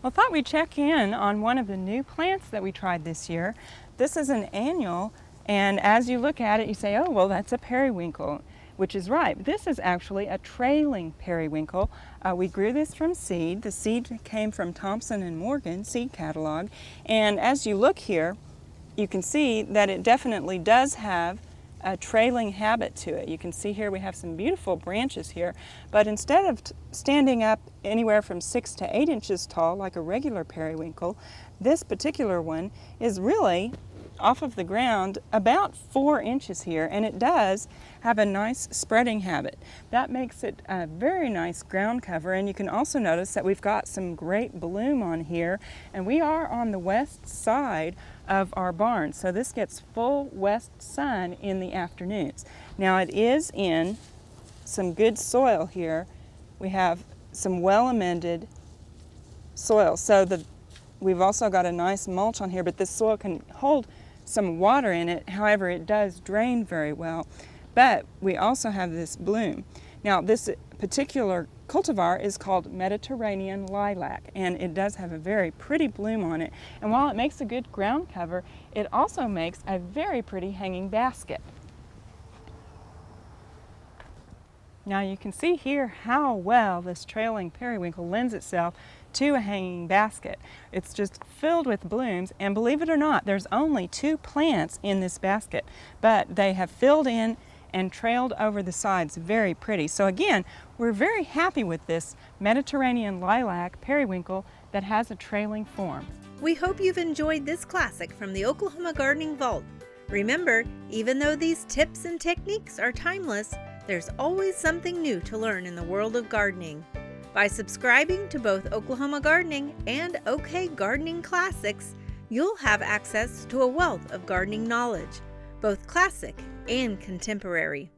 Well, I thought we'd check in on one of the new plants that we tried this year. This is an annual, and as you look at it, you say, oh, well, that's a periwinkle, which is right. This is actually a trailing periwinkle. We grew this from seed. The seed came from Thompson & Morgan seed catalog, and as you look here, you can see that it definitely does have a trailing habit to it. You can see here we have some beautiful branches here, but instead of standing up anywhere from 6 to 8 inches tall like a regular periwinkle, this particular one is really off of the ground about 4 inches here, and it does have a nice spreading habit. That makes it a very nice ground cover, and you can also notice that we've got some great bloom on here, and we are on the west side of our barn, so this gets full west sun in the afternoons. Now it is in some good soil here. We have some well-amended soil, so we've also got a nice mulch on here, but this soil can hold some water in it. However, it does drain very well, but we also have this bloom. Now this particular cultivar is called Mediterranean lilac, and it does have a very pretty bloom on it, and while it makes a good ground cover, it also makes a very pretty hanging basket. Now you can see here how well this trailing periwinkle lends itself to a hanging basket. It's just filled with blooms, and believe it or not, there's only 2 plants in this basket, but they have filled in and trailed over the sides very pretty. So again, we're very happy with this Mediterranean lilac periwinkle that has a trailing form. We hope you've enjoyed this classic from the Oklahoma Gardening Vault. Remember, even though these tips and techniques are timeless, there's always something new to learn in the world of gardening. By subscribing to both Oklahoma Gardening and OK Gardening Classics, you'll have access to a wealth of gardening knowledge, both classic and contemporary.